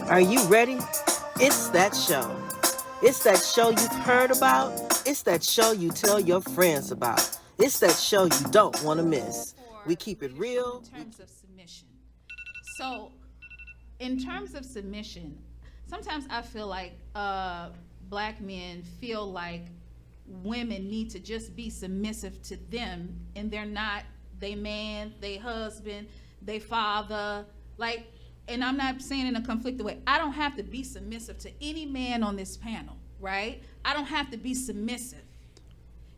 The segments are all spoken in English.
Are you ready? It's that show. It's that show you've heard about. It's that show you tell your friends about. It's that show you don't want to miss. We keep it real. In terms of submission. So, in terms of submission, sometimes I feel like black men feel like women need to just be submissive to them, and they're not they man, they husband, they father. Like, and I'm not saying in a conflicted way, I don't have to be submissive to any man on this panel, right? I don't have to be submissive.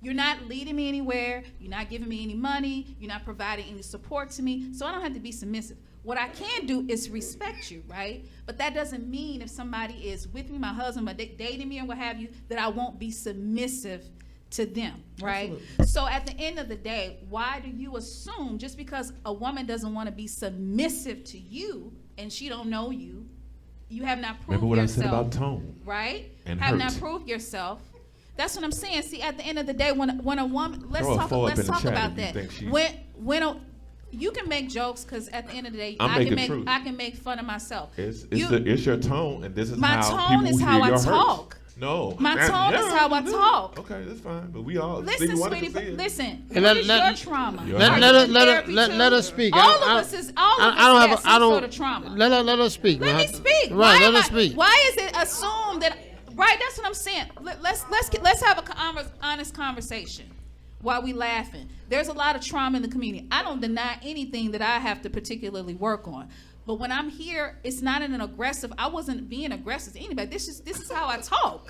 You're not leading me anywhere. You're not giving me any money. You're not providing any support to me. So I don't have to be submissive. What I can do is respect you, right? But that doesn't mean if somebody is with me, my husband, dating me or what have you, that I won't be submissive to them, right? Absolutely. So at the end of the day, why do you assume just because a woman doesn't want to be submissive to you and she don't know you, you have not proved yourself. Remember what I said about tone, right? And have hurt. not proved yourself. That's what I'm saying. See, at the end of the day, when a woman, let's Throw a talk four up in the about chat that. if you When you can make jokes, because at the end of the day, I'm I making can truth. I can make fun of myself. It's your tone, and this is My how tone people is hear how I your talk. hurts. No, My tone is how I talk. Okay, that's fine. But we all Listen, sweetie, listen. And What is your trauma? Let us speak. All of us have some sort of trauma. Let her speak. Let me speak. Right, let her speak. Why is it assumed that? Right, that's what I'm saying. Let's have a honest conversation while we laughing. There's a lot of trauma in the community. I don't deny anything that I have to particularly work on. But when I'm here, it's not in an aggressive. I wasn't being aggressive to anybody. This is how I talk.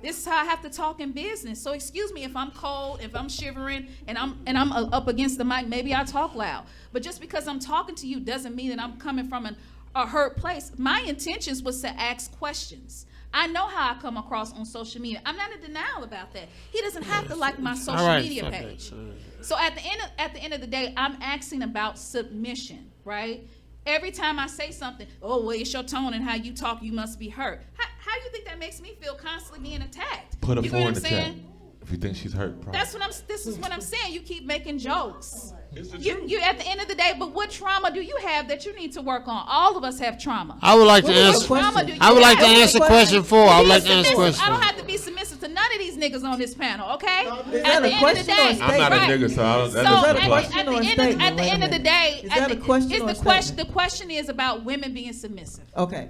This is how I have to talk in business. So excuse me if I'm cold, if I'm shivering, and I'm up against the mic. Maybe I talk loud. But just because I'm talking to you doesn't mean that I'm coming from a hurt place. My intentions was to ask questions. I know how I come across on social media. I'm not in denial about that. He doesn't have to like my social media page. So at the end of the day, I'm asking about submission, right? Every time I say something, oh, well, it's your tone and how you talk, you must be hurt. How you think that makes me feel constantly being attacked? Put a you 4 in the saying? chat if you think she's hurt. Probably. This is what I'm saying. You keep making jokes. You at the end of the day, but what trauma do you have that you need to work on? All of us have trauma. I would like to answer. I would like to answer question 4. I would like to answer question 4. I don't have to be submissive to none of these niggas on this panel, okay? Is that a question or a statement? I'm not a nigga, so I don't. That doesn't apply. At the end of the day, is that a question or a statement? The question is about women being submissive. Okay.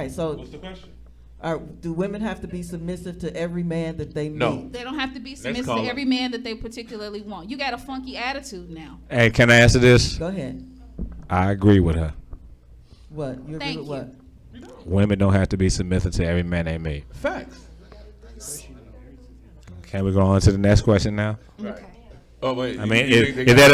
So What's the question? Do women have to be submissive to every man that they meet? No. They don't have to be submissive to every man that they particularly want. You got a funky attitude now. Hey, can I answer this? Go ahead. I agree with her. What? You agree with what? Women don't have to be submissive to every man they meet. Facts. Can we go on to the next question now? Okay. Oh wait. I mean, is that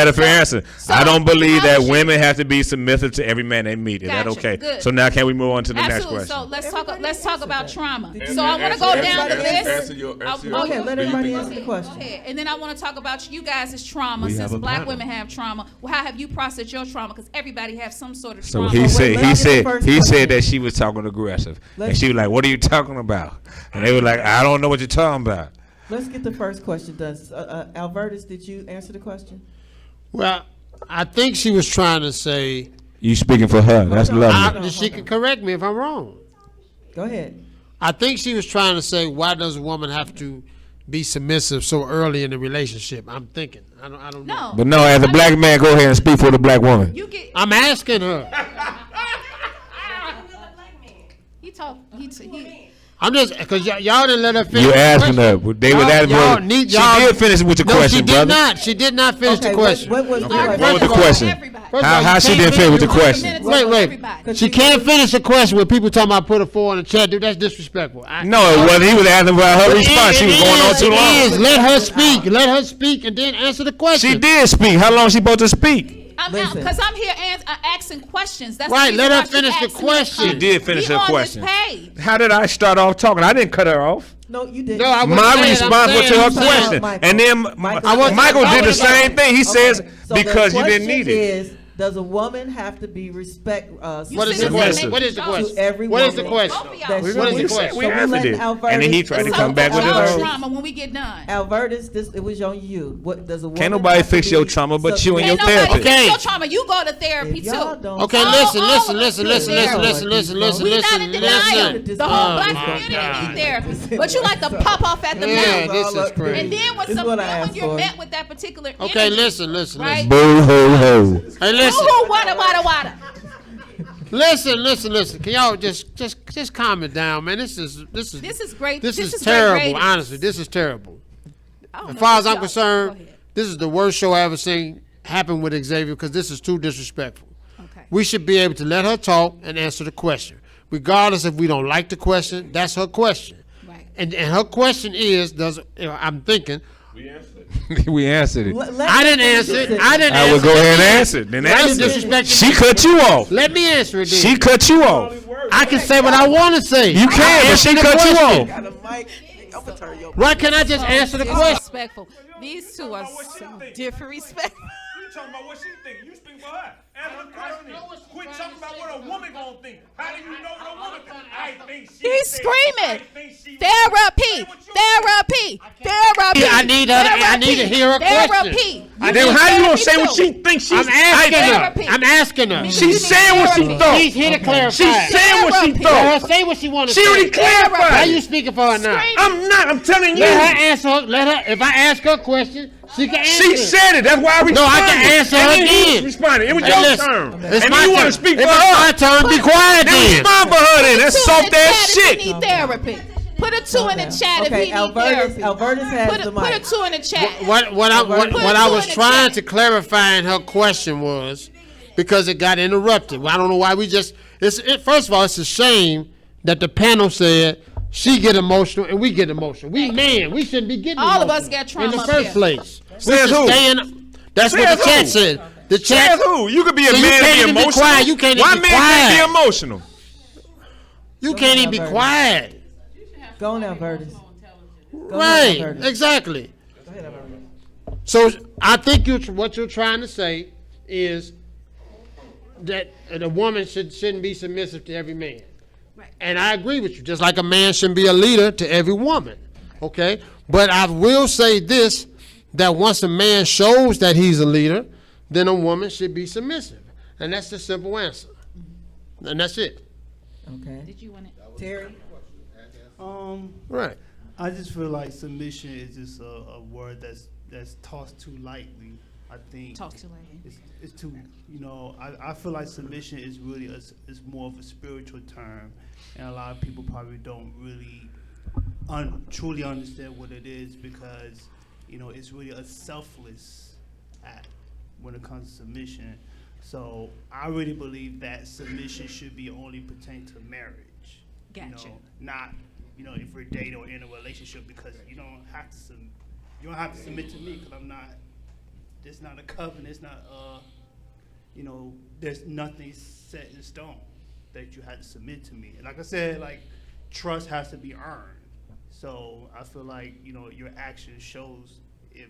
a fair answer? So, I don't believe that women have to be submissive to every man they meet. Is that Gotcha. okay? Good. So now can we move on to the Absolutely. next question? So let's talk about trauma. Did So I want to go down the list. Answer your Okay, let everybody answer the question. Go ahead. And then I want to talk about you guys' trauma. We Since have a black panel. women have trauma, well, how have you processed your trauma? Because everybody has some sort of So trauma. he said first he question. said that she was talking aggressive, and she was like, "What are you talking about?" And they were like, "I don't know what you're talking about." Let's get the first question done. Albertus, did you answer the question? Well, I think she was trying to say. You speaking for her? That's lovely. She can correct me if I'm wrong. Go ahead. I think she was trying to say, why does a woman have to be submissive so early in the relationship? I'm thinking. I don't know. No. But no, as a black man, go ahead and speak for the black woman. You get. I'm asking her. He I'm just because y'all didn't let her finish. You the asking her. question. They was asking her. She did finish with the question, brother. No, she did not finish the question. What was the What question? was the question? How she didn't finish with the question? Wait. She can't finish the question when people talking about put a 4 in the chat. Dude, that's disrespectful. No, it wasn't. He was asking about her response. She was going on too long. Let her speak and then answer the question. She did speak. How long she supposed to speak? Because I'm here asking questions. That's right. The Let her reason why finish the she asked me question. She did finish her question. On this page. How did I start off talking? I didn't cut her off. No, you didn't. No, I wasn't My saying, response was to her I'm saying- question. Michael. And then Michael Michael did the same thing. He says, So because the you didn't question need it. Does a woman have to be respect? What is the question? What is the question? To every What is the woman question? that We she answered is. it. So We we answered letting it. Albertus, And then he tried to So come back with y'all his own. trauma when we get done. Albertus, it was on you. What does a woman? Can't nobody have to fix your be trauma but you and Ain't your nobody therapist. fix Okay. your trauma. You go to therapy If too. y'all don't- Okay, All listen. of us Listen. do therapy. We not in denial. The whole black community need therapy. But you like to pop off at the Yeah, mouth. this is crazy. And then when This is what I asked you're for. met with that particular Okay, energy, listen. right? Boo hoo hoo. Hey, listen. Ooh, wada. Listen. Can y'all just calm it down, man? This is This is great. This is great terrible. ratings. Honestly, this is terrible. I don't As know far as if I'm y'all- concerned, go ahead. this is the worst show I ever seen happen with Xavia because this is too disrespectful. Okay. We should be able to let her talk and answer the question, regardless if we don't like the question. That's her question, Right. and her question is: I'm thinking. We answered it. I didn't answer it. I didn't I answer would go it. ahead and answer it. Then Why you answer it. disrespecting She me? cut you off. Let me answer it then. She cut you off. I can say what I want to say. You can, but she Answer the cut you question. off. Got a mic. I'm gonna turn your. Why can't I just answer the question? Disrespectful. These two are so different respectful. You talking about what she think? You speak for her. Answer the question. Quit talking about what a woman gonna think. How do you know what a woman think? I think she. He's said, screaming. I think she. Therapy. I need to hear her question. Therapy. Then how you gonna say what she thinks she's Therapy. I'm asking her. She's saying what she thought. She's here to clarify. She's saying what she Therapy. Let her thought. say what she wanted to She say. already Why clarified. you speaking for her now? Scream. I'm not. I'm telling you. Let her answer. Let her. If I ask her a question, she can answer. She it. said it. That's why I responded. No, I can answer her And then he again. responded. It was Hey, your listen, turn. It's And my then you want turn. to speak If for it's her. my turn, be quiet Then then. respond for her then. That's Two in soft the ass chat if shit. he need therapy. Put a 2 in the chat if he Okay, need Albertus therapy. has Put the a mic. 2 in the chat. What I two was in the trying chat. to clarify in her question was because it got interrupted. I don't know why we just. First of all, it's a shame that the panel said she get emotional and we get emotional. We we shouldn't be getting All of emotional us got trauma in the up first here. place. We Says should who? stay in. That's what Says the chat who? said. The chat. Says who? You could be a So you man can't and even be be emotional. quiet. You can't Why even be man can't quiet. be emotional? You can't even be Albertus. quiet. Go on, Albertus. Right. Albertus. Exactly. Go ahead, Albertus. So I think what you're trying to say is that a woman shouldn't be submissive to every man. Right. And I agree with you. Just like a man shouldn't be a leader to every woman. Okay? But I will say this, that once a man shows that he's a leader, then a woman should be submissive. And that's the simple answer. And that's it. Okay. Did you want it? Terry. Right. I just feel like submission is just a word that's tossed too lightly. I think Talk to lady. it's too, I feel like submission is really is more of a spiritual term, and a lot of people probably don't really truly understand what it is because it's really a selfless act when it comes to submission. So I really believe that submission should be only pertain to marriage. Gotcha. Not if we're dating or in a relationship, because you don't have to submit to me because I'm not. It's not a covenant. It's not there's nothing set in stone that you have to submit to me. And like I said, trust has to be earned. So I feel like your action shows if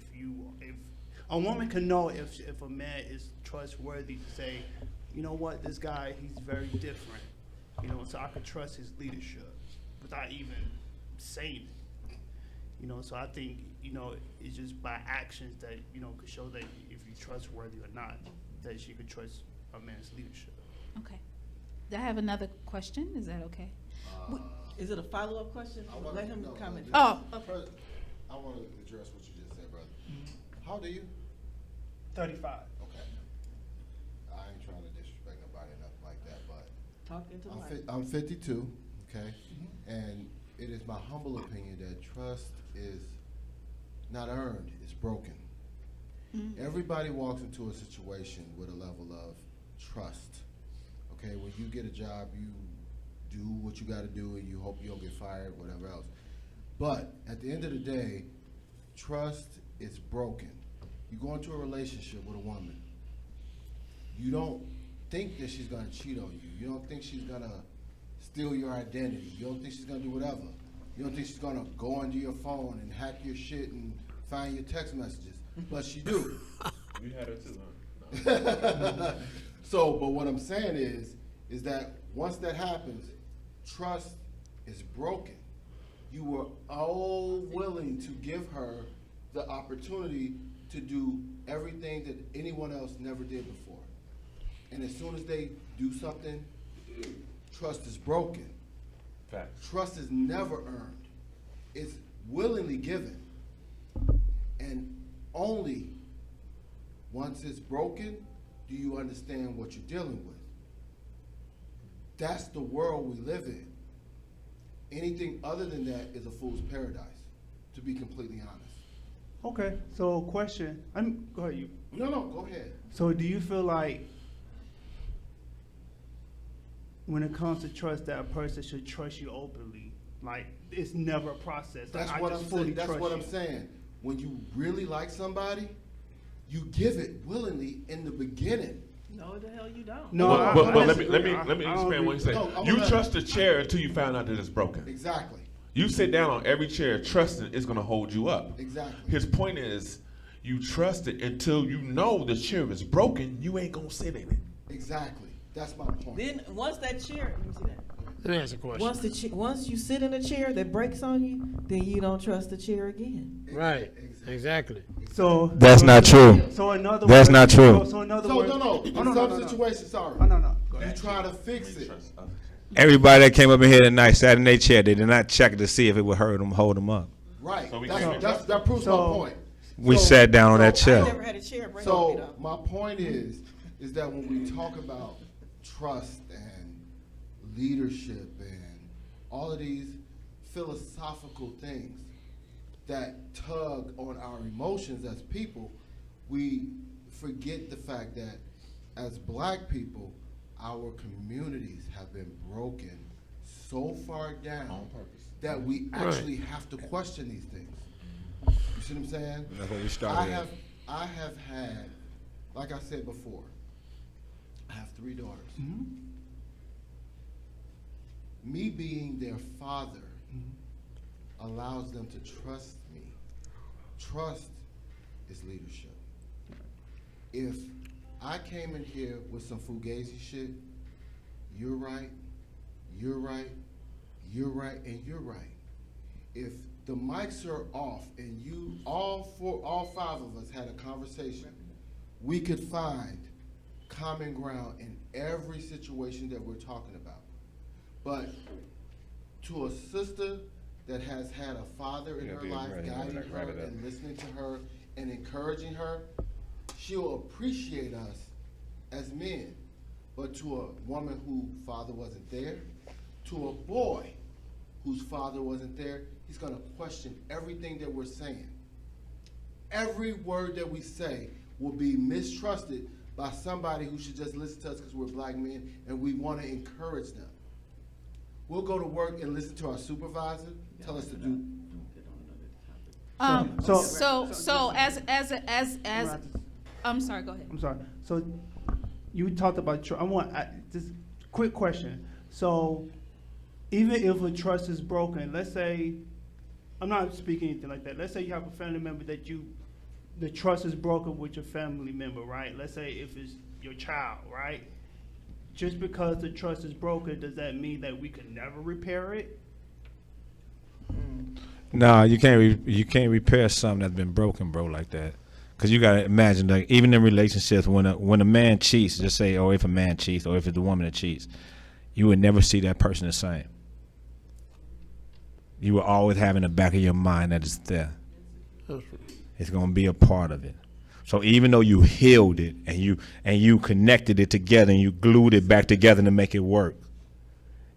a woman can know if a man is trustworthy to say, you know what, this guy, he's very different. So I could trust his leadership without even saying it. So I think, it's just by actions that, could show that if you're trustworthy or not, that she could trust a man's leadership. Okay. I have another question. Is that okay? Is it a follow-up question? Let him comment. Oh, First, I want to address what you just said, brother. How old are you? 35. Okay. I ain't trying to disrespect nobody enough like that, but Talk into the mic. I'm 52, okay? And it is my humble opinion that trust is not earned, it's broken. Everybody walks into a situation with a level of trust. Okay, when you get a job, you do what you got to do and you hope you don't get fired, whatever else. But at the end of the day, trust is broken. You go into a relationship with a woman, you don't think that she's going to cheat on you. You don't think she's going to steal your identity. You don't think she's going to do whatever. You don't think she's going to go onto your phone and hack your shit and find your text messages. But she do. We had her too, huh? So, but what I'm saying is that once that happens, trust is broken. You were all willing to give her the opportunity to do everything that anyone else never did before. And as soon as they do something, trust is broken. Facts. Trust is never earned. It's willingly given. And only once it's broken do you understand what you're dealing with. That's the world we live in. Anything other than that is a fool's paradise, to be completely honest. Okay, so question. Go ahead, you. No, go ahead. So do you feel like when it comes to trust, that a person should trust you openly? Like, it's never a process. That's Like, what I I'm just fully saying. That's trust what you. I'm saying. When you really like somebody, you give it willingly in the beginning. No, the hell you don't. No, But let me disagree. expand what you say. No, I'm You gonna- trust the chair until you find out that it's broken. Exactly. You sit down on every chair trusting it's going to hold you up. Exactly. His point is, you trust it until you know the chair is broken. You ain't going to sit in it. Exactly. That's my point. Then once that chair, let me see that. Let me ask a question. Once you sit in a chair that breaks on you, then you don't trust the chair again. Right. Exactly. So That's not true. So in other That's words, not true. So in other So, words, no. In some situations, sorry. Oh, no. Go You ahead. try to fix it. Everybody that came up in here tonight sat in their chair. They did not check to see if it would hurt them, hold them up. Right. So we That's, can't that's, that proves So- my point. We So- sat down on that so- I chair. never had a chair break on me So though. my point is that when we talk about trust and leadership and all of these philosophical things that tug on our emotions as people, we forget the fact that as black people, our communities have been broken so far down that we actually have to question these things. You see what I'm saying? That's what we started. I have had, like I said before, I have 3 daughters. Me being their father allows them to trust me. Trust is leadership. If I came in here with some fugazi shit, you're right, you're right, you're right, and you're right. If the mics are off and you, all 5 of us had a conversation, we could find common ground in every situation that we're talking about. But to a sister that has had a father in her life guiding her and listening to her and encouraging her, she'll appreciate us as men. But to a woman whose father wasn't there, to a boy whose father wasn't there, he's gonna question everything that we're saying. Every word that we say will be mistrusted by somebody who should just listen to us because we're black men and we wanna encourage them. We'll go to work and listen to our supervisor tell us to do. So as I'm sorry, go ahead. I'm sorry. So you talked about trust. Just quick question. So even if a trust is broken, let's say, I'm not speaking anything like that. Let's say you have a family member that the trust is broken with your family member, right? Let's say if it's your child, right? Just because the trust is broken, does that mean that we can never repair it? No, you can't repair something that's been broken, bro, like that. Because you gotta imagine, like, even in relationships, when a man cheats, just say, or if a man cheats, or if it's the woman that cheats, you would never see that person the same. You will always have in the back of your mind that it's there. It's gonna be a part of it. So even though you healed it and you connected it together and you glued it back together to make it work,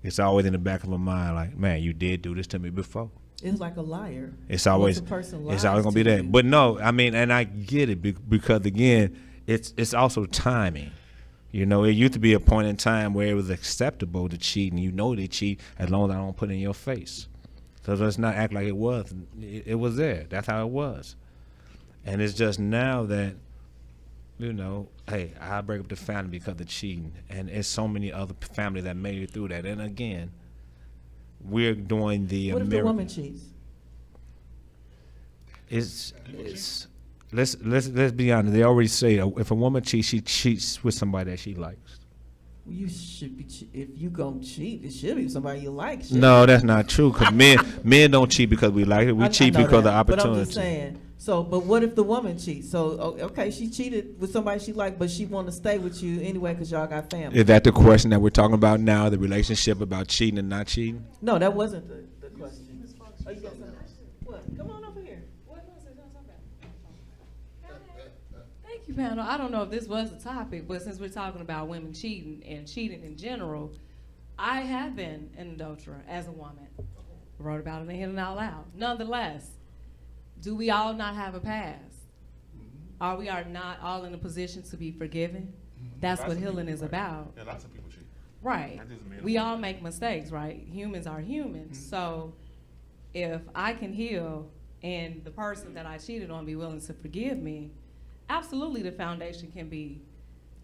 it's always in the back of my mind, like, man, you did do this to me before. It's like a liar. It's always gonna be that. But no, I mean, and I get it because again, it's also timing. You know, it used to be a point in time where it was acceptable to cheat, and you know they cheat as long as I don't put it in your face. So let's not act like it was. It was there. That's how it was. And it's just now that, you know, hey, I break up the family because of cheating, and it's so many other families that made it through that. And again, we're doing the What if the woman cheats? It's let's be honest. They already say if a woman cheats, she cheats with somebody that she likes. You should be if you gonna cheat, it should be somebody you like. No, that's not true. Cause men don't cheat because we like it. We cheat because of the opportunity. But I'm just saying. So, but what if the woman cheats? So, okay, she cheated with somebody she liked, but she want to stay with you anyway because y'all got family. Is that the question that we're talking about now? The relationship about cheating and not cheating? No, that wasn't the question. Oh, you got something? What? Come on over here. Thank you, panel. I don't know if this was a topic, but since we're talking about women cheating and cheating in general, I have been an adulterer as a woman. I wrote about it in Hidden Out Loud. Nonetheless, do we all not have a past? Are we not all in a position to be forgiven? That's what healing is about. Yeah, lots of people cheat. Right. That doesn't mean We it's all okay. make mistakes, right? Humans are humans. So if I can heal and the person that I cheated on be willing to forgive me, absolutely the foundation can be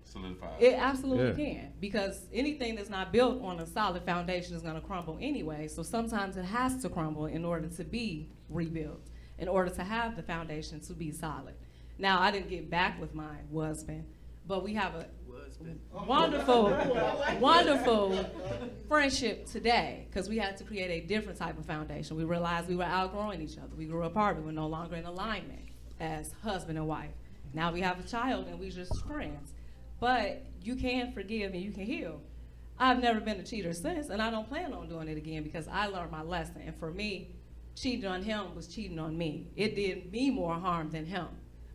Solidified. it absolutely can, because anything that's not built on a solid foundation is going to crumble anyway. So sometimes it has to crumble in order to be rebuilt, in order to have the foundation to be solid. Now, I didn't get back with my husband, but we have a wonderful, wonderful friendship today because we had to create a different type of foundation. We realized we were outgrowing each other. We grew apart. We were no longer in alignment as husband and wife. Now we have a child and we're just friends. But you can forgive and you can heal. I've never been a cheater since, and I don't plan on doing it again because I learned my lesson. And for me, cheating on him was cheating on me. It did me more harm than him,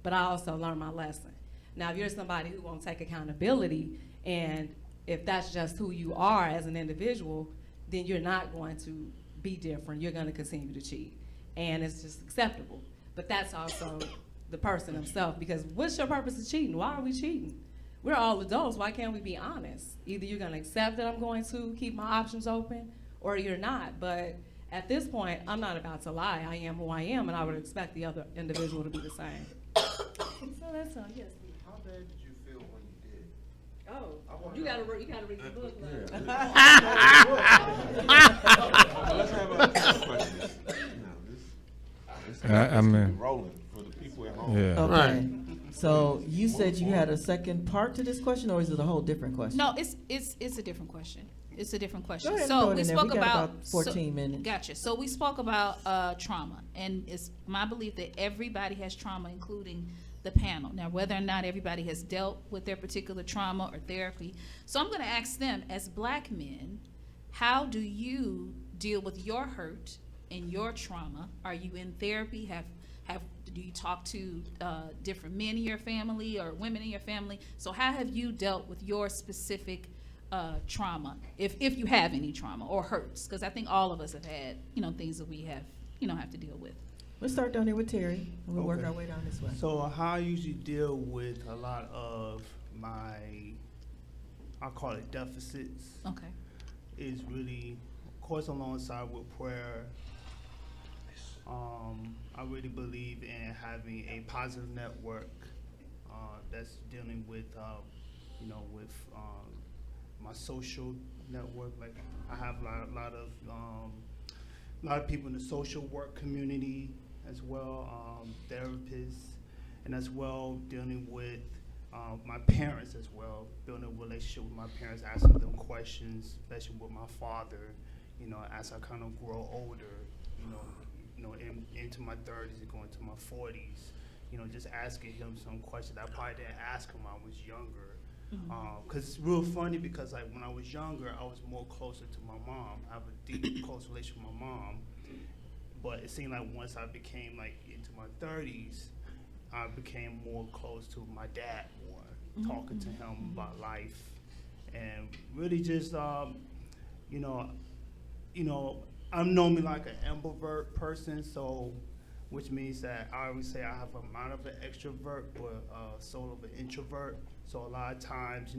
but I also learned my lesson. Now, if you're somebody who won't take accountability, and if that's just who you are as an individual, then you're not going to be different. You're going to continue to cheat, and it's just acceptable. But that's also the person himself, because what's your purpose of cheating? Why are we cheating? We're all adults. Why can't we be honest? Either you're going to accept that I'm going to keep my options open, or you're not. But at this point, I'm not about to lie. I am who I am, and I would expect the other individual to be the same. So that's all. Yes. How bad did you feel when you did it? Oh, you gotta read the book. Let's have a question. I mean, Rolling for the people at home. yeah. Okay. Right. So you said you had a second part to this question, or is it a whole different question? No, it's a different question. It's a different question. Go ahead and So throw it we in there. spoke We got about, about 14 minutes. Gotcha. So we spoke about trauma, and it's my belief that everybody has trauma, including the panel. Now, whether or not everybody has dealt with their particular trauma or therapy, so I'm going to ask them, as Black men, how do you deal with your hurt and your trauma? Are you in therapy? Do you talk to different men in your family or women in your family? So how have you dealt with your specific trauma, if you have any trauma or hurts? Because I think all of us have had, things that we have to deal with. Let's start down here with Terry, and we'll work Okay. our way down this way. So how I usually deal with a lot of my, I call it deficits, Okay. is really, of course, alongside with prayer. I really believe in having a positive network that's dealing with, my social network. Like I have a lot of people in the social work community as well, therapists, and as well dealing with my parents as well, building a relationship with my parents, asking them questions, especially with my father, as I kind of grow older, into my 30s and going to my 40s, just asking him some questions I probably didn't ask him when I was younger. Because it's real funny because like when I was younger, I was more closer to my mom. I have a deep, close relationship with my mom. But it seemed like once I became like into my 30s, I became more close to my dad more, talking to him about life. And really just, I'm normally like an ambivert person, so which means that I always say I have a mind of an extrovert but a soul of an introvert. So a lot of times,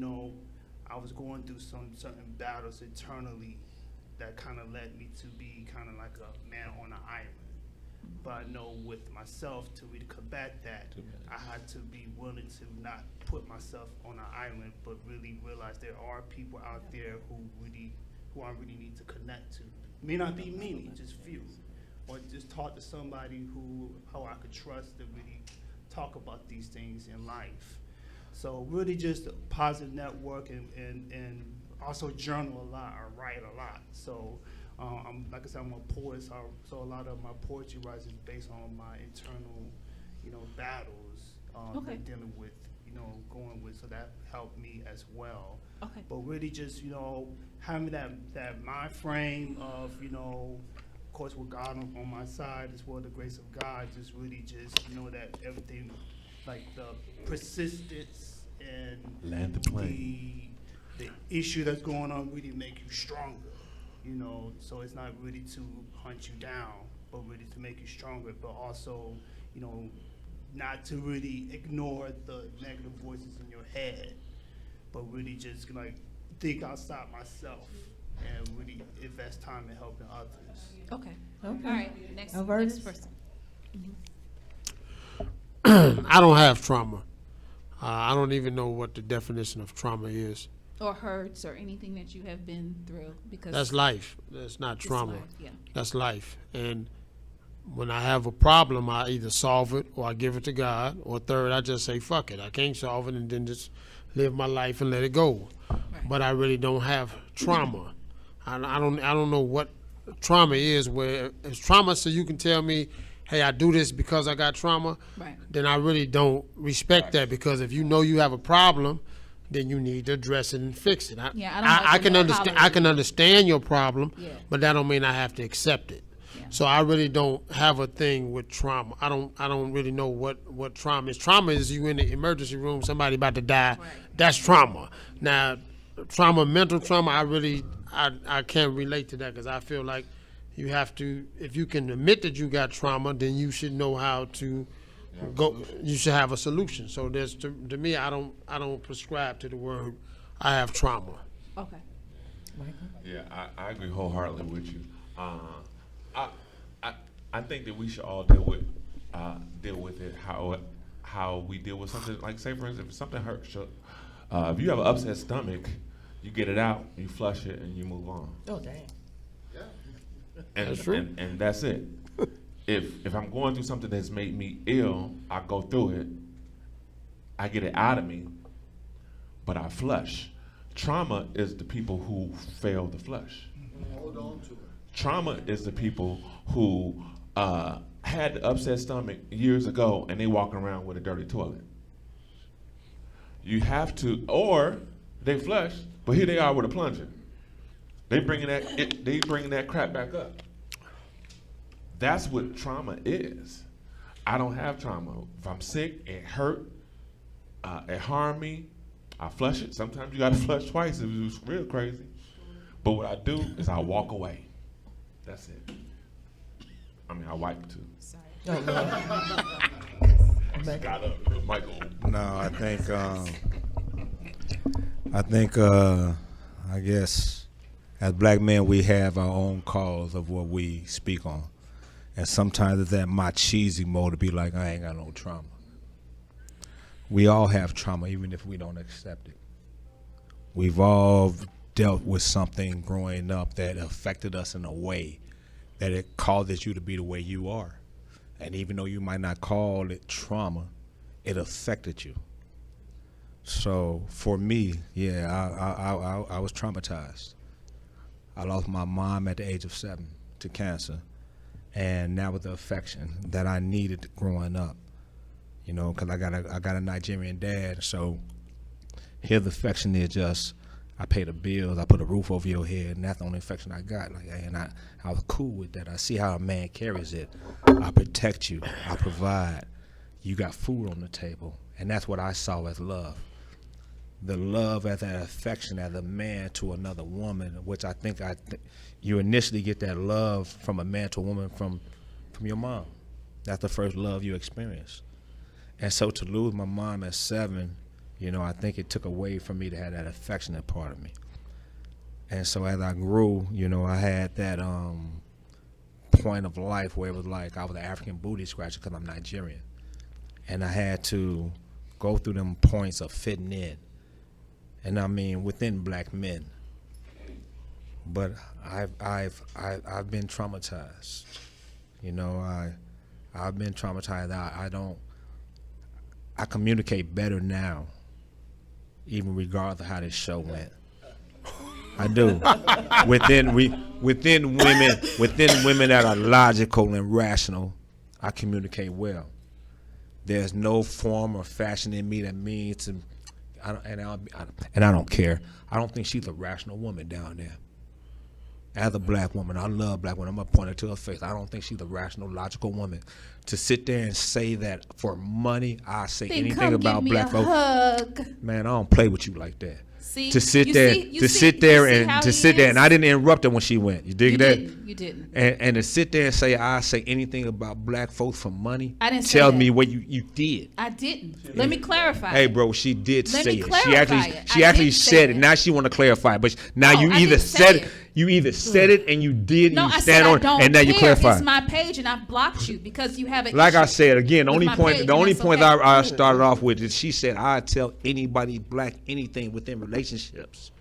I was going through some certain battles internally that kind of led me to be kind of like a man on an island. But I know with myself, to really combat that, I had to be willing to not put myself on an island, but really realize there are people out there who I really need to connect to. May not be many, just few. Or just talk to somebody who I could trust to really talk about these things in life. So really just a positive network and also journal a lot or write a lot. So like I said, I'm a poet, so a lot of my poetry writes is based on my internal, battles Okay. that dealing with, going with. So that helped me as well. Okay. But really just, having that mind frame of, of course with God on my side as well, the grace of God, just really just, that everything, like the persistence and Land the plane. the issue that's going on really make you stronger, so it's not really to hunt you down, but really to make you stronger, but also, not to really ignore the negative voices in your head, but really just like think outside myself and really invest time in helping others. Okay. Okay. All right. Next Albertus? person. I don't have trauma. I don't even know what the definition of trauma is. Or hurts or anything that you have been through, because That's life. That's not it's trauma. life, yeah. That's life. And when I have a problem, I either solve it or I give it to God, or third, I just say, fuck it. I can't solve it, and then just live my life and let it go. Right. But I really don't have trauma. I don't know what trauma is. Where it's trauma, so you can tell me, hey, I do this because I got trauma. Right. Then I really don't respect that, because if you know you have a problem, then you need to address it and fix it. Yeah, I don't know I if can they understand. I tolerate can it. understand your problem, Yeah. but that don't mean I have to accept it. Yeah. So I really don't have a thing with trauma. I don't really know what trauma is. Trauma is you in the emergency room, somebody about to die. Right. That's trauma. Now, trauma, mental trauma, I can't relate to that, because I feel like you have to, if you can admit that you got trauma, then you should know how to go. You should have a solution. So there's to me, I don't prescribe to the word I have trauma. Okay. Yeah, I agree wholeheartedly with you. I think that we should all deal with it how we deal with something. Like, say for instance, if something hurts you, if you have an upset stomach, you get it out, you flush it, and you move on. Oh, dang. And That's true. and that's it. If I'm going through something that's made me ill, I go through it, I get it out of me, but I flush. Trauma is the people who fail to flush. Hold on to it. Trauma is the people who had the upset stomach years ago and they walking around with a dirty toilet. You have to, or they flush, but here they are with a plunger. They bringing that crap back up. That's what trauma is. I don't have trauma. If I'm sick, it hurt, it harmed me, I flush it. Sometimes you gotta flush twice if it was real crazy. But what I do is I walk away. That's it. I mean, I wipe too. Sorry. Oh, Lord. Got up, Michael. No, I guess as black men we have our own cause of what we speak on. And sometimes it's that my cheesy mode to be like, I ain't got no trauma. We all have trauma, even if we don't accept it. We've all dealt with something growing up that affected us in a way that it causes you to be the way you are. And even though you might not call it trauma, it affected you. So for me, yeah, I was traumatized. I lost my mom at the age of 7 to cancer. And now with the affection that I needed growing up, you know, because I got a Nigerian dad, so his affection is just, I pay the bills, I put a roof over your head, and that's the only affection I got. Like, and I was cool with that. I see how a man carries it. I protect you, I provide. You got food on the table, and that's what I saw as love. The love as that affection as a man to another woman, which I think you initially get that love from a man to a woman from your mom. That's the first love you experience. And so to lose my mom at 7, you know, I think it took away from me to have that affectionate part of me. And so as I grew, you know, I had that point of life where it was like I was an African booty scratcher because I'm Nigerian. And I had to go through them points of fitting in. And I mean within black men. But I've been traumatized. You know, I've been traumatized. I communicate better now, even regardless of how this show went. I do. within women that are logical and rational, I communicate well. There's no form or fashion in me that means to, and I don't care. I don't think she's a rational woman down there. As a black woman, I love black women. I'm gonna point her to her face. I don't think she's a rational, logical woman. To sit there and say that for money, I say Then anything come about give me black a folks. hug. Man, I don't play with you like that. See, To sit you there, see- you to see- sit you there see and how to he sit there, and is? I didn't interrupt her when she went. You dig You that? didn't. You didn't. And to sit there and say I say anything about black folks for money, I didn't say tell that. me what you did. I didn't. Let me clarify. Hey, bro, she did Let say me it. She clarify actually, it. she I actually did say said it. it. Now she want to clarify, but now No, you I either didn't said say it. it. You either said it and you did. No, and you I stand said on I don't and now you care. clarify. It's my page, and I've blocked you because you have an Like I issue said again, the with only my point, page, the and only that's point okay. I started off with is she said I tell anybody black anything within relationships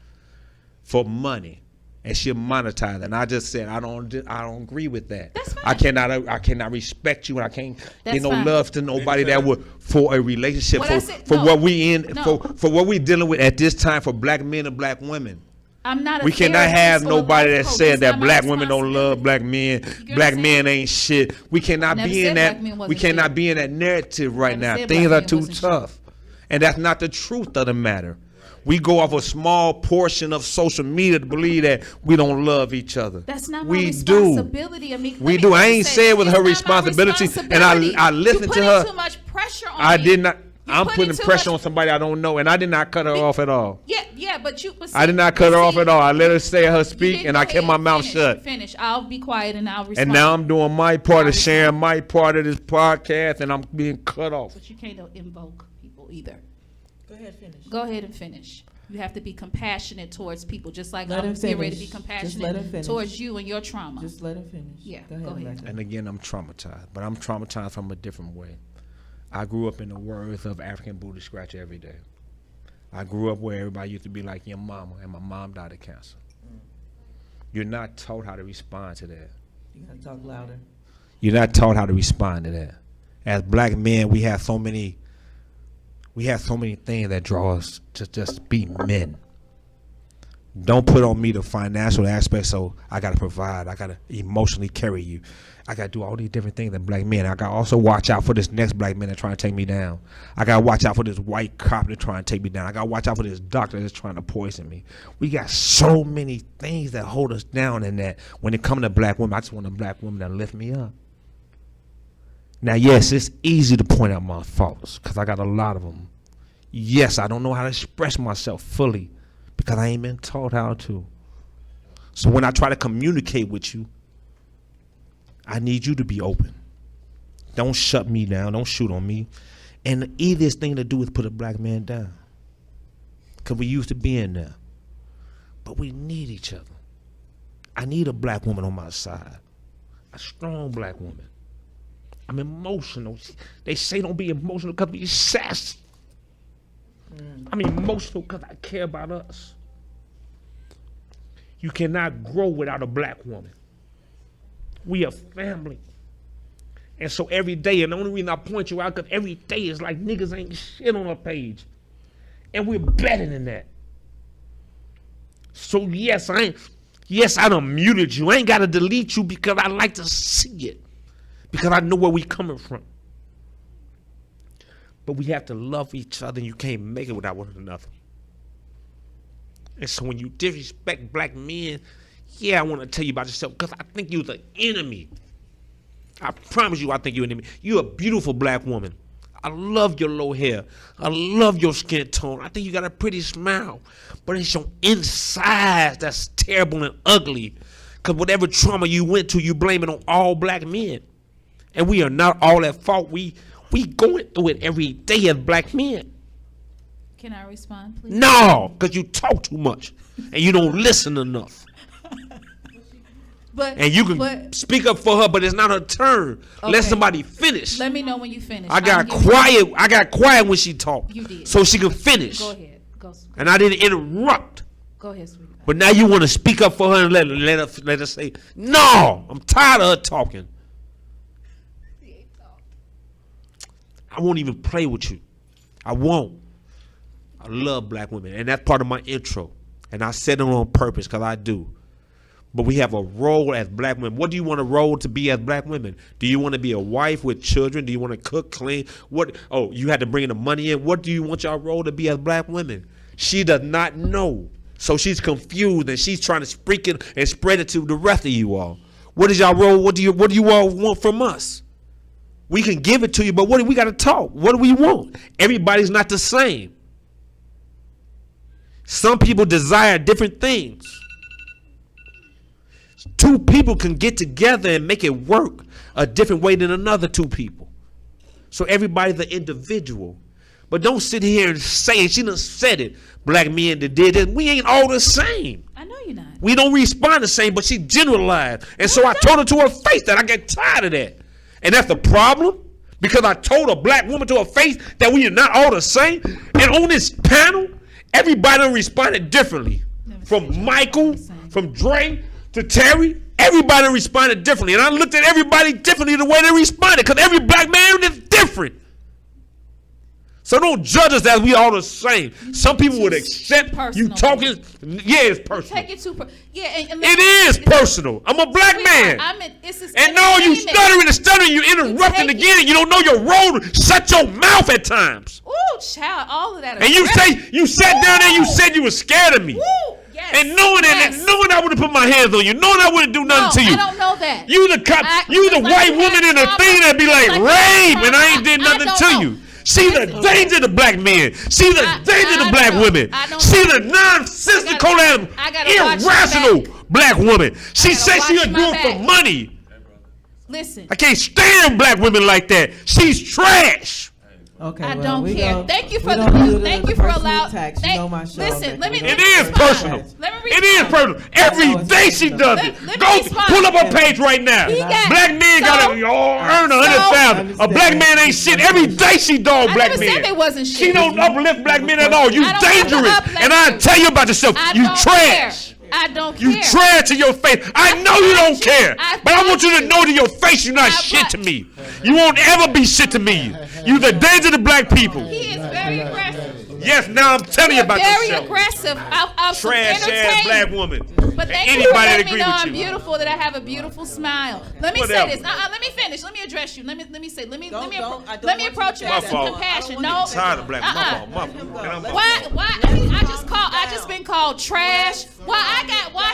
for money, and she'll monetize it. And I just said I don't agree with that. That's fine. I cannot respect you, and I can't That's give no fine. love to nobody that would for a relationship What I for, said- for no, what we in no. for what we dealing with at this time for black men and black women. I'm not a We cannot therapist have or a nobody life that coach. said It's that not my black women don't love black men. get what Black I'm men ain't shit. We cannot Never be in said that. black men We wasn't cannot shit. be in that narrative right Never now. said Things black are men too wasn't shit. tough, and that's not the truth of the matter. We go off a small portion of social media to believe that we don't love each other. That's not my we responsibility. do. Amik. We Let do. me I ain't say, say it with it's her not my responsibility, and responsibility. I listened You to putting her. too much pressure on I me. did not. You're I'm putting putting too pressure much- on somebody I don't know, and I did not cut her off at all. Yeah, but you. But I did not cut her off at all. I let her say her speak, and I kept my mouth shut. Finish. I'll be quiet and I'll respond. And now I'm doing my part of sharing my part of this podcast, and I'm being cut off. But you can't invoke people either. Go ahead, finish. Go ahead and finish. You have to be compassionate towards people, just like Let I'm him getting ready to be finish. Just compassionate let him finish. towards you and your trauma. Just let him finish. Yeah, Go ahead. go ahead. Rebecca. And again, I'm traumatized, but I'm traumatized from a different way. I grew up in the words of African booty scratch every day. I grew up where everybody used to be like your mama, and my mom died of cancer. You're not taught how to respond to that. You gotta talk louder. You're not taught how to respond to that. As black men, we have so many things that draw us to just be men. Don't put on me the financial aspect, so I gotta provide, I gotta emotionally carry you. I gotta do all these different things that black men. I gotta also watch out for this next black man that's trying to take me down. I gotta watch out for this white cop that's trying to take me down. I gotta watch out for this doctor that's trying to poison me. We got so many things that hold us down in that. When it comes to black women, I just want a black woman that lift me up. Now, yes, it's easy to point out my faults because I got a lot of them. Yes, I don't know how to express myself fully because I ain't been taught how to. So when I try to communicate with you, I need you to be open. Don't shut me down. Don't shoot on me. And the easiest thing to do is put a black man down because we used to being there. But we need each other. I need a black woman on my side, a strong black woman. I'm emotional. They say don't be emotional because we sassy. I'm emotional because I care about us. You cannot grow without a black woman. We are family. And so every day, and the only reason I point you out because every day is like niggas ain't shit on a page. And we're better than that. So yes, I done muted you. I ain't got to delete you because I like to see it. Because I know where we coming from. But we have to love each other, and you can't make it without one another. And so when you disrespect black men, yeah, I want to tell you about yourself because I think you're the enemy. I promise you I think you're an enemy. You're a beautiful black woman. I love your low hair. I love your skin tone. I think you got a pretty smile. But it's your inside that's terrible and ugly. Because whatever trauma you went to, you blame it on all black men. And we are not all at fault. We going through it every day as black men. Can I respond, please? No, because you talk too much and you don't listen enough. But And you can speak up for her, but it's not her turn. Okay. Let somebody finish. Let me know when you finish. I got I'll give you- quiet. I got quiet when she talked. You did. So she could finish. Go ahead. And I didn't interrupt. Go ahead, sweetie. But now you want to speak up for her and let her say, no, I'm tired of her talking. I won't even play with you. I won't. I love black women, and that's part of my intro. And I said it on purpose because I do. But we have a role as black women. What do you want a role to be as black women? Do you want to be a wife with children? Do you want to cook, clean? What? Oh, you had to bring the money in. What do you want your role to be as black women? She does not know. So she's confused, and she's trying to speak it and spread it to the rest of you all. What is your role? What do you all want from us? We can give it to you, but what do we got to talk? What do we want? Everybody's not the same. Some people desire different things. Two people can get together and make it work a different way than another two people. So everybody's an individual. But don't sit here and say it. She done said it. Black men that did it. We ain't all the same. I know you're not. We don't respond the same, but she generalized. And so I told her to her face that I get tired of that. And that's the problem. Because I told a black woman to her face that we are not all the same. And on this panel, everybody done responded differently. From Michael, from Dre, to Terry, everybody done responded differently. And I looked at everybody differently the way they responded. Because every black man is different. So don't judge us that we all the same. Some people would accept you talking. Yeah, it's personal. Take it too and it is personal. I'm a black man. And no, you stuttering, you interrupting again, and you don't know your role. Shut your mouth at times. Ooh, child, all of that. And you sat down there, you said you were scared of me. Ooh, yes. And knowing I would have put my hands on you, knowing I wouldn't do nothing to you. I don't know that. You the cop, you the white woman in the thing that be like rape, and I ain't did nothing to you. See the danger to black men. See the danger to black women. See the nonsensical and irrational black woman. She said she'll do it for money. Listen. I can't stand black women like that. She's trash. Okay, I don't care. Thank you for allowing. Listen, let me. It is personal. It is personal. Every day she does it. Go pull up her page right now. Black men gotta earn 100,000. A black man ain't shit. Every day she dog black men. I never said they wasn't shit. She don't uplift black men at all. You dangerous. And I tell you about yourself. You trash. I don't care. You trash to your face. I know you don't care. But I want you to know to your face you're not shit to me. You won't ever be shit to me. You the danger to black people. He is very aggressive. Yes, now I'm telling you about very yourself. Very aggressive. Trash ass black woman. But thank you for letting me know I'm beautiful, that I have a beautiful smile. Let me say this. Let me finish. Let me address you. Let me approach you with some compassion. No. I'm tired of black. My fault. Why? I mean, I just been called trash. Why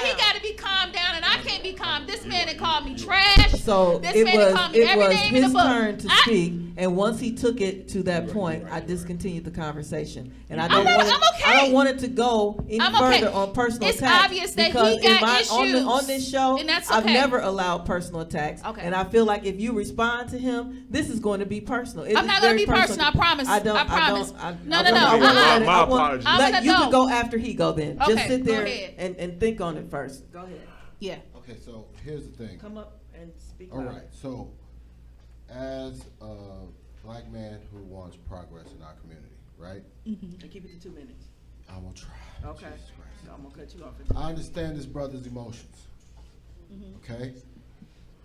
he got to be calmed down and I can't be calm? This man had called me trash. So this it man had called me every name in the his book. turn to speak, and once he took it to that point, I discontinued the conversation, and I don't want it to go any further on personal it's attacks. Obvious that because he got issues on this show, and that's okay. I've never allowed personal attacks, and I feel like if you respond to him, this is going to be personal. I'm not going to be personal. I promise. I promise. No. My apologies. You can go after he go then. Okay, just sit there and think on it first. Go ahead. Yeah. Okay, so here's the thing. Come up and speak. All right, so as a black man who wants progress in our community, right? Mm-hmm. And keep it to 2 minutes. I will try. Okay. So I'm gonna cut you off. I understand this brother's emotions. Okay,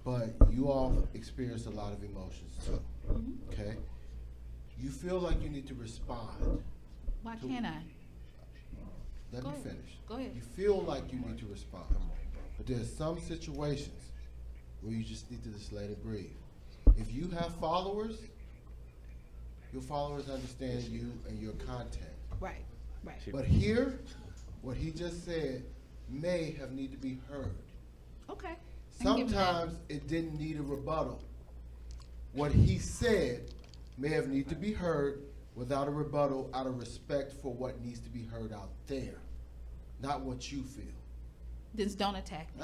but you all experience a lot of emotions too. Okay, you feel like you need to respond. Why can't I? Let me finish. Go ahead. You feel like you need to respond, but there's some situations where you just need to just let it breathe. If you have followers, your followers understand you and your content. Right. But here, what he just said may have need to be heard. Okay. Sometimes it didn't need a rebuttal. What he said may have need to be heard without a rebuttal, out of respect for what needs to be heard out there, not what you feel. Then don't attack me.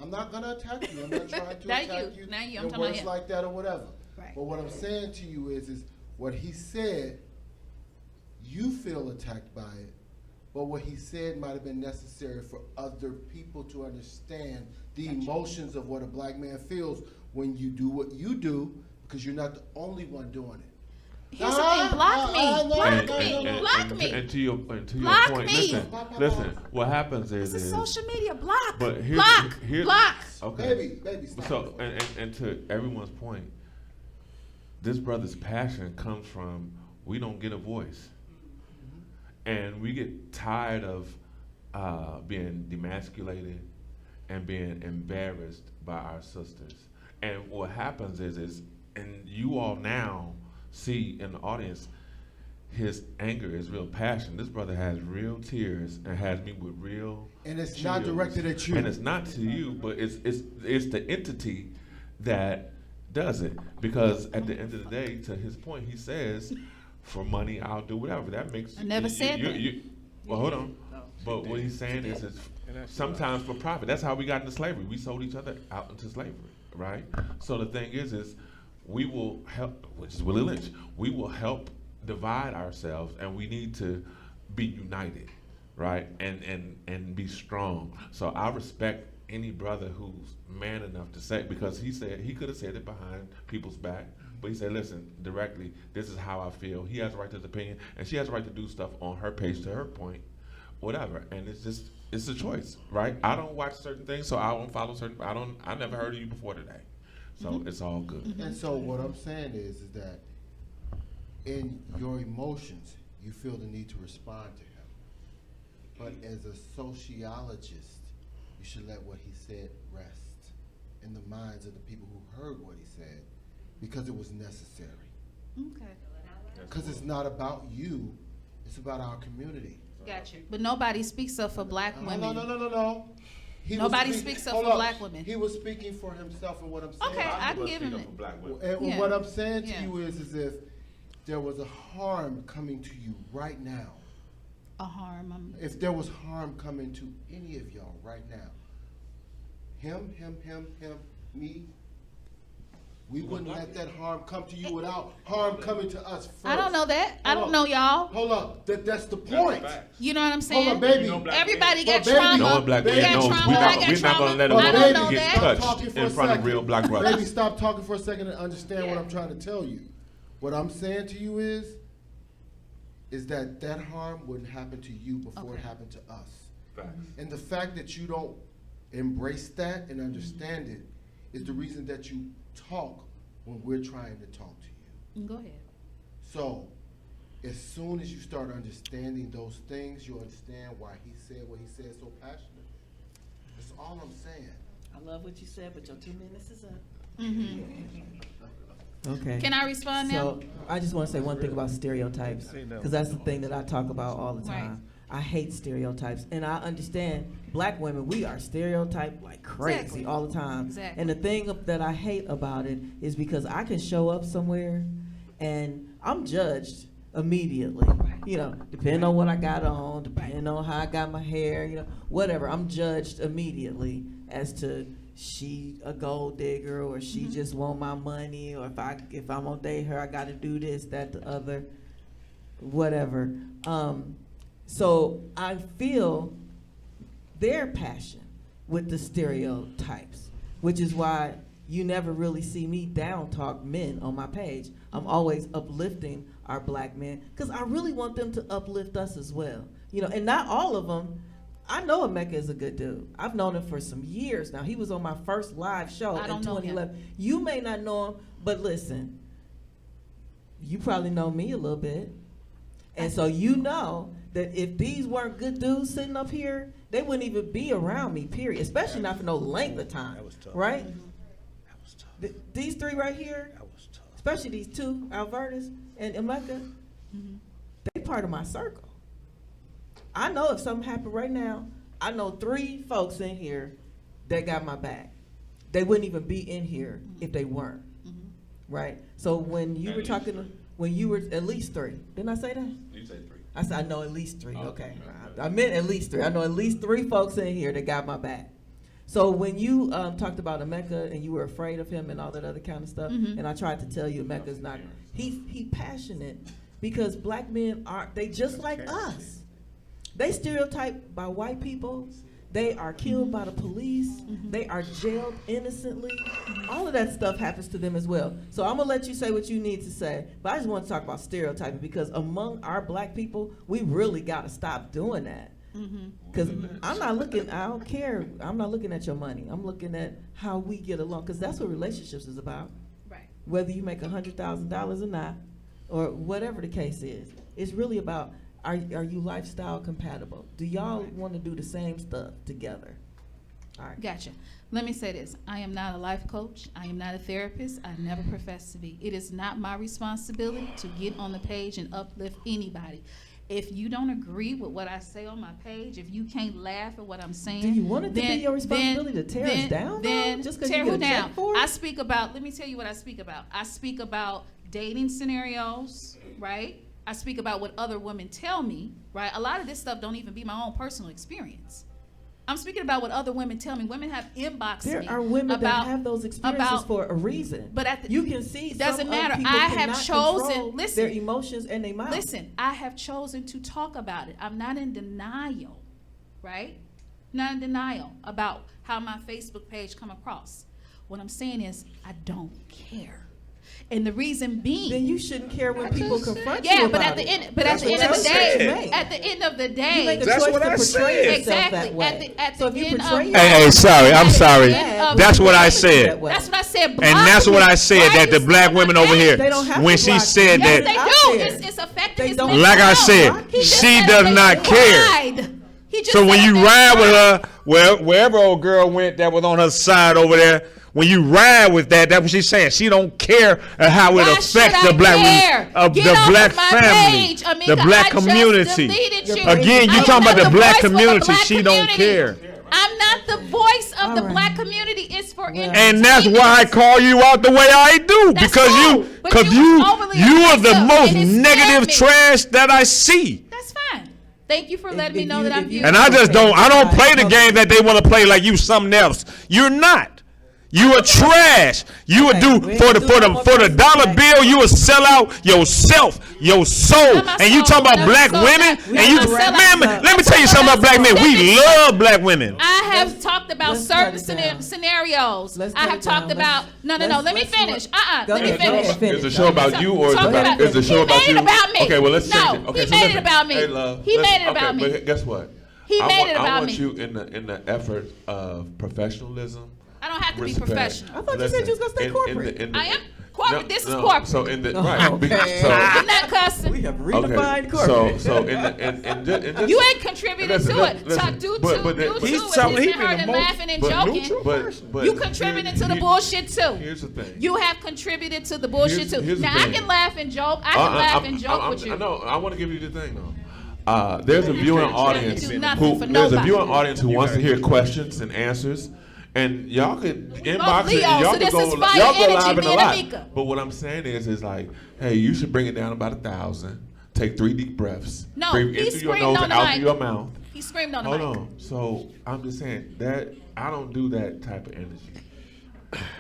I'm not gonna attack you. I'm not trying to Not attack you. you. Not you. I'm Your talking about words him. like that or whatever. Right. But what I'm saying to you is what he said, you feel attacked by it, but what he said might have been necessary for other people to understand the emotions of what a black man feels when you do what you do, because you're not the only one doing it. Here's the thing, block me. And to your point, listen. What happens This is is social media. Block. But here's block. Okay. Baby, stop. So and to everyone's point, this brother's passion comes from we don't get a voice. And we get tired of being demasculated and being embarrassed by our sisters. And what happens is, and you all now see in the audience, his anger is real passion. This brother has real tears and has me with real And it's chills. not directed at you. And it's not to you, but it's the entity that does it. Because at the end of the day, to his point, he says, for money, I'll do whatever. That makes I never said that. Well, hold on. But what he's saying is sometimes for profit. That's how we got into slavery. We sold each other out into slavery, right? So the thing is we will help, which is Willie Lynch, we will help divide ourselves, and we need to be united, right? And be strong. So I respect any brother who's man enough to say, because he said, he could have said it behind people's back, but he said, listen, directly, this is how I feel. He has a right to his opinion, and she has a right to do stuff on her page to her point, whatever. And it's a choice, right? I don't watch certain things, so I won't follow certain, I never heard of you before today. So it's all good. And so what I'm saying is that in your emotions, you feel the need to respond to him. But as a sociologist, you should let what he said rest in the minds of the people who heard what he said, because it was necessary. Okay. Because it's not about you, it's about our community. Got you. But nobody speaks up for black women. No. Nobody speaks up for black women. He was speaking for himself, and what I'm saying. Okay, I can give him it. And what I'm saying to Yeah. you is if there was a harm coming to you right now, A harm. if there was harm coming to any of y'all right now, him, me, we wouldn't let that harm come to you without harm coming to us first. I don't know that. I don't Hold know up. y'all. Hold up. That's the point. You know what I'm saying? Hold up, baby. Everybody got But baby- trauma. No one black You man got knows trauma. we're I not got going trauma. to let I don't know him get that. touched Talking for in a front of second. real black brothers. Baby, stop talking for a second and understand what I'm trying to tell you. What I'm saying to you is that harm wouldn't happen to you before it happened to us. And the fact that you don't embrace that and understand it is the reason that you talk when we're trying to talk to you. Go ahead. So, as soon as you start understanding those things, you'll understand why he said what he said so passionately. That's all I'm saying. I love what you said, but your 2 minutes is up. Mm-hmm. Okay. Can I respond now? So I just want to say one thing about stereotypes, because that's the thing that I talk about all the time. Right. I hate stereotypes, and I understand black women, we are stereotyped like crazy Exactly. all the time. Exactly. And the thing that I hate about it is because I can show up somewhere and I'm judged immediately. Right. You know, depending on what I got on, depending on how I got my hair, you know, whatever. I'm judged immediately as to she a gold digger, or she just want my money, or if I'm gonna date her, I got to do this, that, the other, whatever. So I feel their passion with the stereotypes, which is why you never really see me down talk men on my page. I'm always uplifting our black men, because I really want them to uplift us as well. You know, and not all of them. I know Emeka is a good dude. I've known him for some years now. He was on my first live show I in don't know him. 2011. You may not know him, but listen, you probably know me a little bit. And so you know that if these weren't good dudes sitting up here, they wouldn't even be around me, period. Especially not for no length of time, That was tough. right? That was tough. These three right here, That was tough. especially these two, Albertus and Emeka, they part of my circle. I know if something happened right now, I know 3 folks in here that got my back. They wouldn't even be in here if they weren't, right? So when you were talking, when you were at least 3, didn't I say that? You say 3. I said I know at least 3. Okay, I meant at least 3. I know at least 3 folks in here that got my back. So when you talked about Emeka and you were afraid of him and all that other kind of stuff, and I tried to tell you Emeka's not. He passionate because black men they just like us. They stereotyped by white people. They are killed by the police. They are jailed innocently. All of that stuff happens to them as well. So I'm gonna let you say what you need to say, but I just want to talk about stereotyping, because among our black people, we really got to stop doing that. Because I don't care. I'm not looking at your money. I'm looking at how we get along, because that's what relationships is about. Right. Whether you make $100,000 or not, or whatever the case is. It's really about, are you lifestyle compatible? Do y'all want to do the same stuff together? All right. Gotcha. Let me say this. I am not a life coach. I am not a therapist. I never professed to be. It is not my responsibility to get on the page and uplift anybody. If you don't agree with what I say on my page, if you can't laugh at what I'm saying, Do you want it to be your responsibility to tear us down, though? Then Just 'cause tear you who get a check down. for it? I speak about, let me tell you what I speak about. I speak about dating scenarios, right? I speak about what other women tell me, right? A lot of this stuff don't even be my own personal experience. I'm speaking about what other women tell me. Women have inboxed me. There are women about, that have those experiences for a reason. But at the, you can see it doesn't some matter. people I cannot have chosen. control Listen, their emotions and their mouth. listen. I have chosen to talk about it. I'm not in denial, right? Not in denial about how my Facebook page come across. What I'm saying is, I don't care. And the reason being, Then you shouldn't care when people confront you yeah, about but at the it. end, but at That's the end what of I the day, said. at the end of the You day, make a That's choice what to I portray said. yourself exactly. that way. At So the if you end portray of, Hey, sorry, I'm at the sorry. end of That's the what I day, said. That's what I said. And that's what I said, that the black women over here, They don't have when to she block said you. Yes, that, they out do. there. It's affecting his don't- mental like I health. said, He just she said does that not they care. tried. He just so when said you they ride with tried. her, wherever old girl went that was on her side over there, when you ride with that, that's what she's saying. She don't care how it Why affects should the I black care? of Get the off black of my family, page, Amika. the black I just community. deleted you. Again, I you am talking not about the black voice for the community. black She don't community. care. I'm not the voice of the All right. black community. It's for And that's why I call you out the way I do, That's because cool, but because you you was overly you are the aggressive, most and it scared negative me. trash that I see. That's fine. Thank you for letting me if know you- that I'm if you- beautiful. And I just I don't play the game that they want to play like you something else. You're not. You are trash. You would do we for ain't the do no more dollar personal bill. You would sell out yourself, your soul, Not my and you soul, talking about never black sold women. that. And Not you, my sell out. man, let me tell you something about black men. We love black women. I have talked about let's certain cut it down. scenarios. Let's I cut have it talked down. about. No. Let's- Let me let's finish. work- Go Let me ahead, go finish. ahead, finish. Is the show about you or is Talk it about- is the show he about made you? it about me. Okay, well let's change No, it. Okay, he so made it listen. about me. Hey, love. He listen, made it about okay, me. But guess what? He made it I about want me. you in the effort of professionalism. I don't have to be respect. professional. I thought you said you was gonna stay corporate. I am corporate. This is no, corporate. So in the Oh, right, okay. so I'm not cussing. We have okay, redefined corporate. so in this, You ain't contributed to it. Talk do he's it. talking- It's he been heard been and the most- laughing and but joking. neutral, but You contributed to the bullshit too. Here's the thing. You have contributed to the bullshit too. Here's the Now I thing. can laugh and joke. I can laugh and joke with you. I know. I want to give you the thing though. There's a viewing audience do nothing for there's a nobody. viewing audience who wants to hear questions and answers. And y'all could inbox it. Leo, And y'all so could this go, is fire y'all go energy, live in me a and lot. Amika. But what I'm saying is like, hey, you should bring it down about 1,000. Take 3 deep breaths. No, breathe he in through your screamed nose on and the out mic. through your mouth. He screamed on the Hold mic. on. So I'm just saying that I don't do that type of energy.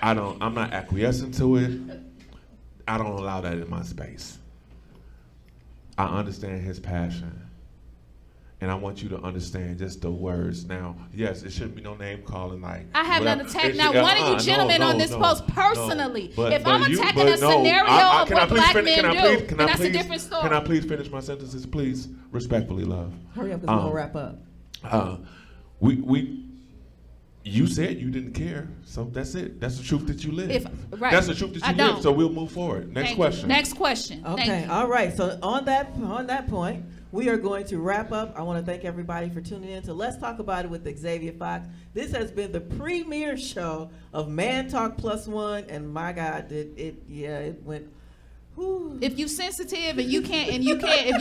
I'm not acquiescing to it. I don't allow that in my space. I understand his passion. And I want you to understand just the words. Now, yes, it shouldn't be no name calling like. I have not whatever. attacked It not should- one of you gentlemen on this post personally. If I'm attacking a scenario of can I what please black finish- men can I do, please- then can I that's a please- different story. Can I please finish my sentences, please? Respectfully, love. Hurry up, because we're going to wrap up. You said you didn't care, so that's it. That's the truth that you live. Right. That's the truth that I you don't. live. So we'll move forward. Next Thank you. question. Next question. Okay, Thank you. all right. So on that point, we are going to wrap up. I want to thank everybody for tuning in to Let's Talk About It with Xavia Fox. This has been the premiere show of ManTalk +1, and my God, it went. Whew. If you sensitive and you can't, if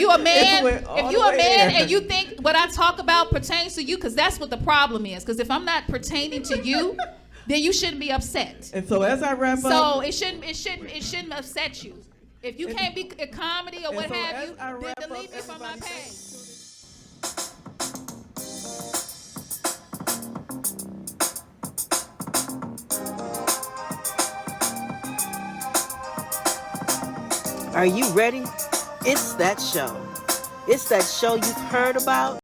you a man, went all if you the a way man there. and you think what I talk about pertains to you, because that's what the problem is. Because if I'm not pertaining to you, then you shouldn't be upset. And so as I wrap So up, it shouldn't upset you. If you can't be a comedy or and what so have as you, I then wrap delete up, me from my everybody- page. Are you ready? It's that show. It's that show you've heard about.